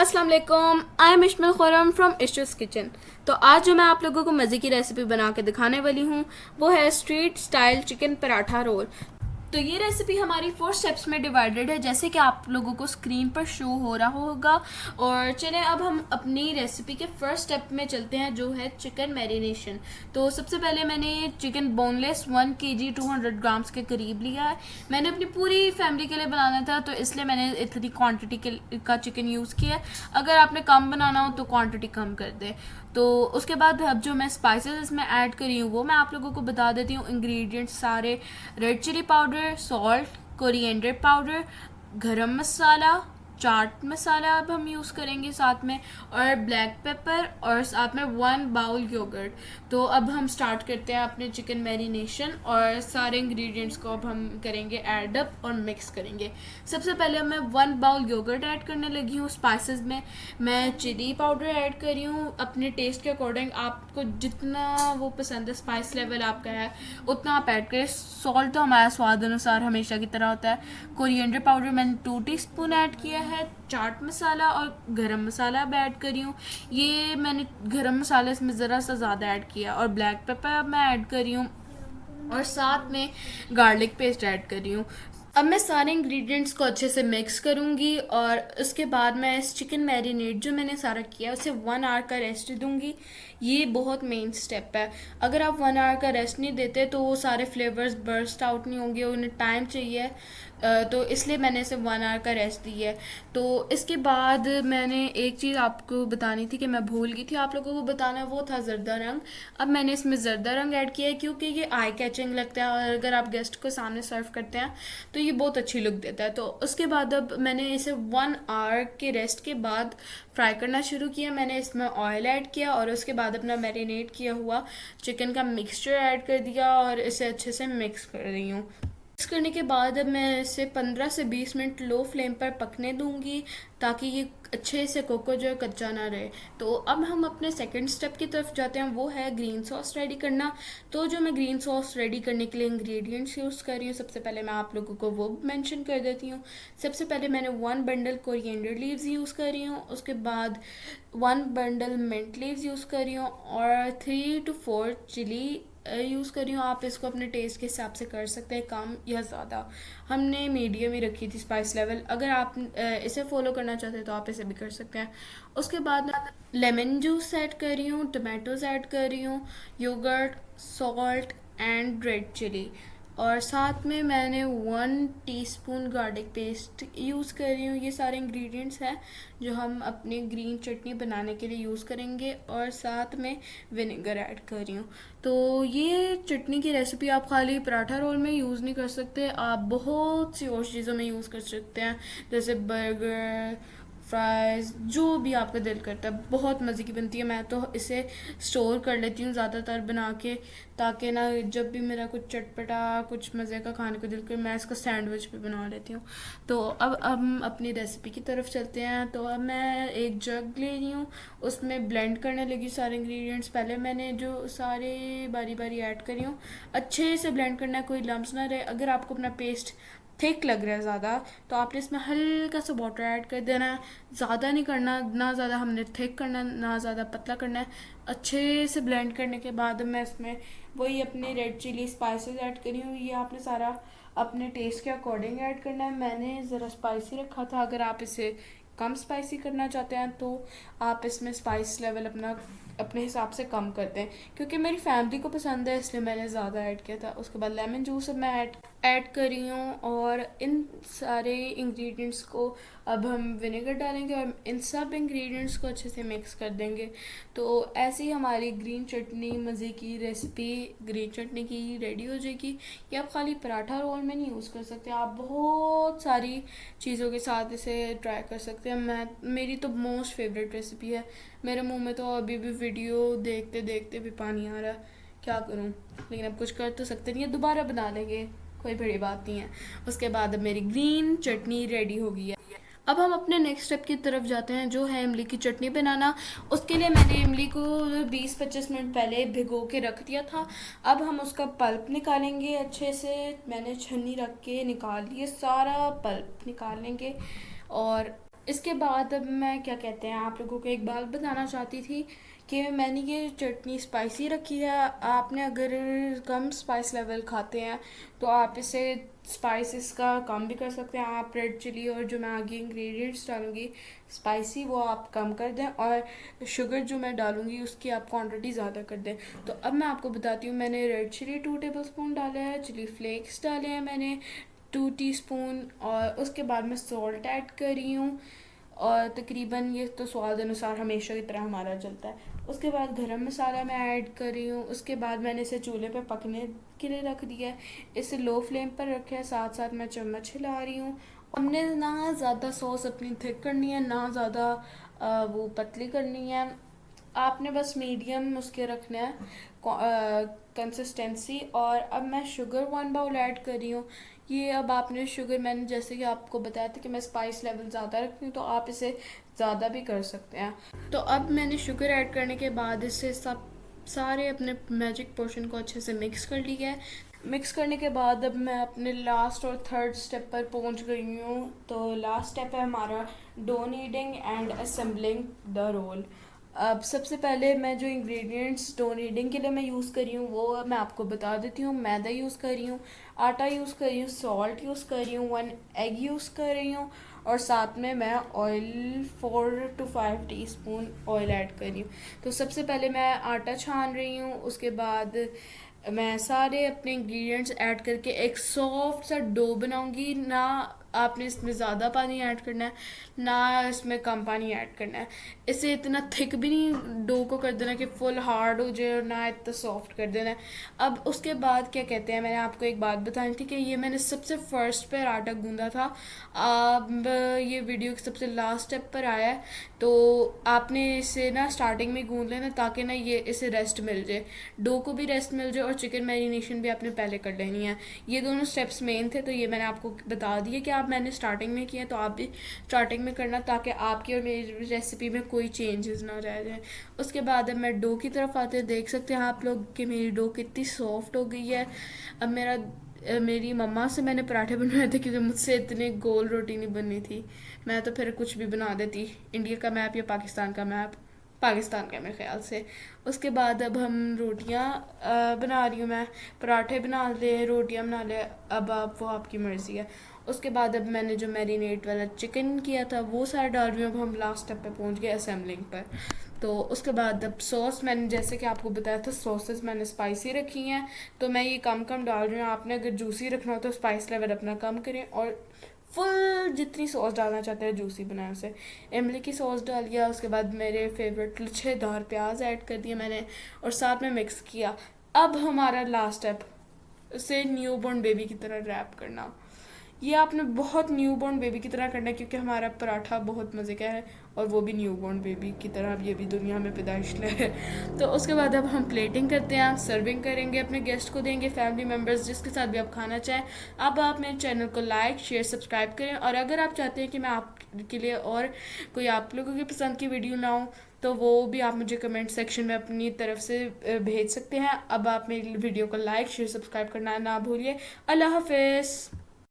अस्सलाम वालेकुम, I am Ishmael Khurram from issues kitchen. तो आज जो मैं आप लोगों को मज़े की रेसिपी बना के दिखाने वाली हूँ वो है street style chicken paratha roll. तो ये रेसिपी हमारी 4 स्टेप्स में डिवाइडेड है, जैसे कि आप लोगों को स्क्रीन पर शो हो रहा होगा। और चलें अब हम अपनी रेसिपी के फर्स्ट स्टेप में चलते हैं, जो है चिकन मैरिनेशन। तो सबसे पहले मैंने चिकन बोनलेस 1 kg 200 ग्राम्स के करीब लिया है। मैंने अपनी पूरी फैमिली के लिए बनाना था, तो इसलिए मैंने इतनी क्वांटिटी का चिकन यूज़ किया है। अगर आपने कम बनाना हो तो क्वांटिटी कम कर दें। तो उसके बाद अब जो मैं स्पाइसेस इसमें ऐड करी हूँ वो मैं आप लोगों को बता देती हूँ। इंग्रेडिएंट्स सारे: red chili powder, salt, coriander powder, garam masala, chaat masala अब हम यूज़ करेंगे साथ में, और ब्लैक पेपर, और साथ में 1 बाउल योगर्ट। तो अब हम स्टार्ट करते हैं अपने चिकन मैरिनेशन, और सारे इंग्रेडिएंट्स को अब हम करेंगे ऐड अप और मिक्स करेंगे। सबसे पहले मैं 1 बाउल योगर्ट ऐड करने लगी हूँ। स्पाइसेस में मैं चिली पाउडर ऐड कर रही हूँ अपने टेस्ट के अकॉर्डिंग। आपको जितना वो पसंद है, स्पाइस लेवल आपका है, उतना आप ऐड करें। सॉल्ट तो हमारा स्वाद अनुसार हमेशा की तरह होता है। कोरिएंडर पाउडर मैंने 2 टीस्पून ऐड किया है। चाट मसाला और गरम मसाला अब ऐड करी हूँ। ये मैंने गरम मसाला इसमें ज़रा सा ज़्यादा ऐड किया, और ब्लैक पेपर अब मैं ऐड कर रही हूँ, और साथ में गार्लिक पेस्ट ऐड कर रही हूँ। अब मैं सारे इंग्रेडिएंट्स को अच्छे से मिक्स करूँगी, और उसके बाद मैं इस चिकन मैरिनेट जो मैंने सारा किया उसे 1 आवर का रेस्ट दूँगी। ये बहुत मेन स्टेप है। अगर आप 1 आवर का रेस्ट नहीं देते तो वो सारे फ्लेवर्स बर्स्ट आउट नहीं होंगे, उन्हें टाइम चाहिए। तो इसलिए मैंने इसे 1 आवर का रेस्ट दी है। तो इसके बाद मैंने एक चीज़ आपको बतानी थी कि मैं भूल गई थी आप लोगों को बताना, वो था ज़र्दा रंग। अब मैंने इसमें ज़र्दा रंग ऐड किया है क्योंकि ये आई कैचिंग लगता है, और अगर आप गेस्ट को सामने सर्व करते हैं तो ये बहुत अच्छी लुक देता है। तो उसके बाद अब मैंने इसे 1 आवर के रेस्ट के बाद फ्राई करना शुरू किया। मैंने इसमें ऑयल ऐड किया, और उसके बाद अपना मैरिनेट किया हुआ चिकन का मिक्सचर ऐड कर दिया, और इसे अच्छे से मिक्स कर रही हूँ। मिक्स करने के बाद अब मैं इसे 15 से 20 मिनट लो फ्लेम पर पकने दूंगी, ताकि ये अच्छे से कोको जो है कच्चा ना रहे। तो अब हम अपने सेकंड स्टेप की तरफ जाते हैं, वो है ग्रीन सॉस रेडी करना। तो जो मैं ग्रीन सॉस रेडी करने के लिए इंग्रेडिएंट्स यूज़ कर रही हूँ, सबसे पहले मैं आप लोगों को वो मेंशन कर देती हूँ। सबसे पहले मैंने 1 बंडल कोरिएंडर लीव्स यूज़ कर रही हूँ। उसके बाद 1 बंडल मिंट लीव्स यूज़ कर रही हूँ, और 3 to 4 चिली यूज़ कर रही हूँ। आप इसको अपने टेस्ट के हिसाब से कर सकते हैं, कम या ज़्यादा। हमने मीडियम ही रखी थी स्पाइस लेवल। अगर आप इसे फॉलो करना चाहते हैं तो आप इसे भी कर सकते हैं। उसके बाद लेमन जूस ऐड कर रही हूँ, टमाटोज ऐड कर रही हूँ, yogurt, salt and red chili, और साथ में मैंने 1 टीस्पून गार्लिक पेस्ट यूज़ कर रही हूँ। ये सारे इंग्रेडिएंट्स हैं जो हम अपनी ग्रीन चटनी बनाने के लिए यूज़ करेंगे, और साथ में विनेगर ऐड कर रही हूँ। तो ये चटनी की रेसिपी आप खाली पराठा रोल में यूज़ नहीं कर सकते, आप बहुत सी और चीज़ों में यूज़ कर सकते हैं, जैसे बर्गर, फ्राइज़, जो भी आपका दिल करता है। बहुत मज़े की बनती है। मैं तो इसे स्टोर कर लेती हूँ ज़्यादातर बना के, ताकि ना जब भी मेरा कुछ चटपटा कुछ मज़े का खाने को दिल करे, मैं इसका सैंडविच भी बना लेती हूँ। तो अब हम अपनी रेसिपी की तरफ चलते हैं। तो अब मैं एक जग ले रही हूँ, उसमें ब्लेंड करने लगी सारे इंग्रेडिएंट्स। पहले मैंने जो सारे बारी बारी ऐड करी हूँ, अच्छे से ब्लेंड करना है, कोई लम्स ना रहे। अगर आपको अपना पेस्ट थिक लग रहा है ज़्यादा, तो आपने इसमें हल्का सा वाटर ऐड कर देना है। ज़्यादा नहीं करना, ना ज़्यादा हमने थिक करना, ना ज़्यादा पतला करना है। अच्छे से ब्लेंड करने के बाद मैं इसमें वही अपने रेड चिली स्पाइसेस ऐड करी हूँ। ये आपने सारा अपने टेस्ट के अकॉर्डिंग ऐड करना है। मैंने ज़रा स्पाइसी रखा था, अगर आप इसे कम स्पाइसी करना चाहते हैं तो आप इसमें स्पाइस लेवल अपने हिसाब से कम करते हैं। क्योंकि मेरी फैमिली को पसंद है इसलिए मैंने ज़्यादा ऐड किया था। उसके बाद लेमन जूस अब मैं ऐड कर रही हूँ, और इन सारे इंग्रेडिएंट्स को अब हम विनेगर डालेंगे, और इन सब इंग्रेडिएंट्स को अच्छे से मिक्स कर देंगे। तो ऐसे ही हमारी ग्रीन चटनी, मज़े की रेसिपी ग्रीन चटनी की रेडी हो जाएगी। ये आप खाली पराठा रोल में नहीं यूज़ कर सकते, आप बहुत सारी चीज़ों के साथ इसे ट्राई कर सकते हैं। मेरी तो मोस्ट फेवरेट रेसिपी है। मेरे मुंह में तो अभी भी वीडियो देखते देखते भी पानी आ रहा है, क्या करूं। लेकिन अब कुछ कर तो सकते नहीं है, दोबारा बना लेंगे, कोई बड़ी बात नहीं है। उसके बाद अब मेरी ग्रीन चटनी रेडी हो गई है। अब हम अपने नेक्स्ट स्टेप की तरफ जाते हैं, जो है इमली की चटनी बनाना। उसके लिए मैंने इमली को 20-25 मिनट पहले भिगो के रख दिया था। अब हम उसका पल्प निकालेंगे अच्छे से। मैंने छन्नी रख के निकाल लिए, सारा पल्प निकाल लेंगे, और इसके बाद अब मैं क्या कहते हैं आप लोगों को एक बात बताना चाहती थी कि मैंने ये चटनी स्पाइसी रखी है। आपने अगर कम स्पाइस लेवल खाते हैं तो आप इसे स्पाइस इसका कम भी कर सकते हैं। आप रेड चिली और जो मैं आगे इंग्रेडिएंट्स डालूँगी स्पाइसी वो आप कम कर दें, और शुगर जो मैं डालूँगी उसकी आप क्वांटिटी ज़्यादा कर दें। तो अब मैं आपको बताती हूँ, मैंने रेड चिली 2 टेबलस्पून डाले हैं, चिली फ्लेक्स डाले हैं मैंने 2 टीस्पून, और उसके बाद मैं सॉल्ट ऐड कर रही हूँ, और तकरीबन ये तो स्वाद अनुसार हमेशा की तरह हमारा चलता है। उसके बाद गरम मसाला मैं ऐड कर रही हूँ। उसके बाद मैंने इसे चूल्हे पे पकने के लिए रख दिया है, इसे लो फ्लेम पर रखा है, साथ साथ मैं चम्मच हिला रही हूँ। हमने ना ज़्यादा सॉस अपनी थिक करनी है, ना ज़्यादा वो पतली करनी है, आपने बस मीडियम उसके रखना है कंसिस्टेंसी। और अब मैं शुगर 1 बाउल ऐड कर रही हूँ। ये अब आपने शुगर, मैंने जैसे कि आपको बताया था कि मैं स्पाइस लेवल ज़्यादा रखती हूँ तो आप इसे ज़्यादा भी कर सकते हैं। तो अब मैंने शुगर ऐड करने के बाद इसे सब सारे अपने मैजिक पोर्शन को अच्छे से मिक्स कर लिया है। मिक्स करने के बाद अब मैं अपने लास्ट और थर्ड स्टेप पर पहुंच गई हूँ। तो लास्ट स्टेप है हमारा dough kneading and assembling the roll. अब सबसे पहले मैं जो इंग्रेडिएंट्स डो नीडिंग के लिए मैं यूज़ कर रही हूँ वो मैं आपको बता देती हूँ। मैदा यूज़ कर रही हूँ, आटा यूज़ कर रही हूँ, सॉल्ट यूज़ कर रही हूँ, 1 एग यूज़ कर रही हूँ, और साथ में मैं oil 4 to 5 teaspoon oil add कर रही हूँ। तो सबसे पहले मैं आटा छान रही हूँ, उसके बाद मैं सारे अपने इंग्रेडिएंट्स ऐड करके एक सॉफ्ट सा डो बनाऊंगी। ना आपने इसमें ज़्यादा पानी ऐड करना है, ना इसमें कम पानी ऐड करना है। इसे इतना थिक भी नहीं डो को कर देना कि फुल हार्ड हो जाए, और ना इतना सॉफ्ट कर देना है। अब उसके बाद क्या कहते हैं, मैंने आपको एक बात बतानी थी कि ये मैंने सबसे फर्स्ट पर आटा गूंदा था, अब ये वीडियो के सबसे लास्ट स्टेप पर आया है। तो आपने इसे ना स्टार्टिंग में गूंद लेना ताकि ना ये इसे रेस्ट मिल जाए, डो को भी रेस्ट मिल जाए, और चिकन मैरिनेशन भी आपने पहले कर लेनी है। ये दोनों स्टेप्स मेन थे, तो ये मैंने आपको बता दिए कि आप मैंने स्टार्टिंग में किया, तो आप भी स्टार्टिंग में करना ताकि आपकी और मेरी रेसिपी में कोई चेंजेस ना रह जाए। उसके बाद अब मैं डो की तरफ आते देख सकते हैं आप लोग कि मेरी डो कितनी सॉफ्ट हो गई है। अब मेरी मम्मा से मैंने पराठे बनवाए थे क्योंकि मुझसे इतने गोल रोटी नहीं बननी थी। मैं तो फिर कुछ भी बना देती, इंडिया का मैप या पाकिस्तान का मैप, पाकिस्तान का मेरे ख्याल से। उसके बाद अब हम रोटियां बना रही हूँ मैं, पराठे बना ले रोटियां बना ले, अब आप वो आपकी मर्ज़ी है। उसके बाद अब मैंने जो मैरिनेट वाला चिकन किया था वो सारा डाल रही हूँ। अब हम लास्ट स्टेप पे पहुँच गए असेंबलिंग पर। तो उसके बाद अब सॉस मैंने जैसे कि आपको बताया था सॉसेस मैंने स्पाइसी रखी हैं, तो मैं ये कम कम डाल रही हूँ। आपने अगर जूसी रखना हो तो स्पाइस लेवल अपना कम करें, और फुल जितनी सॉस डालना चाहते हैं जूसी बनाने से। इमली की सॉस डाल दिया, उसके बाद मेरे फेवरेट लच्छेदार प्याज ऐड कर दिए मैंने, और साथ में मिक्स किया। अब हमारा लास्ट स्टेप, उसे न्यू बॉर्न बेबी की तरह रैप करना। ये आपने बहुत न्यू बॉर्न बेबी की तरह करना है क्योंकि हमारा पराठा बहुत मज़े का है, और वो भी न्यू बॉर्न बेबी की तरह, अब ये भी दुनिया में पैदाइश ले है। तो उसके बाद अब हम प्लेटिंग करते हैं, सर्विंग करेंगे, अपने गेस्ट को देंगे, फैमिली मेम्बर्स जिसके साथ भी आप खाना चाहें। अब आप मेरे चैनल को लाइक शेयर सब्सक्राइब करें, और अगर आप चाहते हैं कि मैं आपके लिए और कोई आप लोगों की पसंद की वीडियो लाऊं तो वो भी आप मुझे कमेंट सेक्शन में अपनी तरफ से भेज सकते हैं। अब आप मेरी वीडियो को लाइक शेयर सब्सक्राइब करना ना भूलिए। अल्लाह हाफिज़।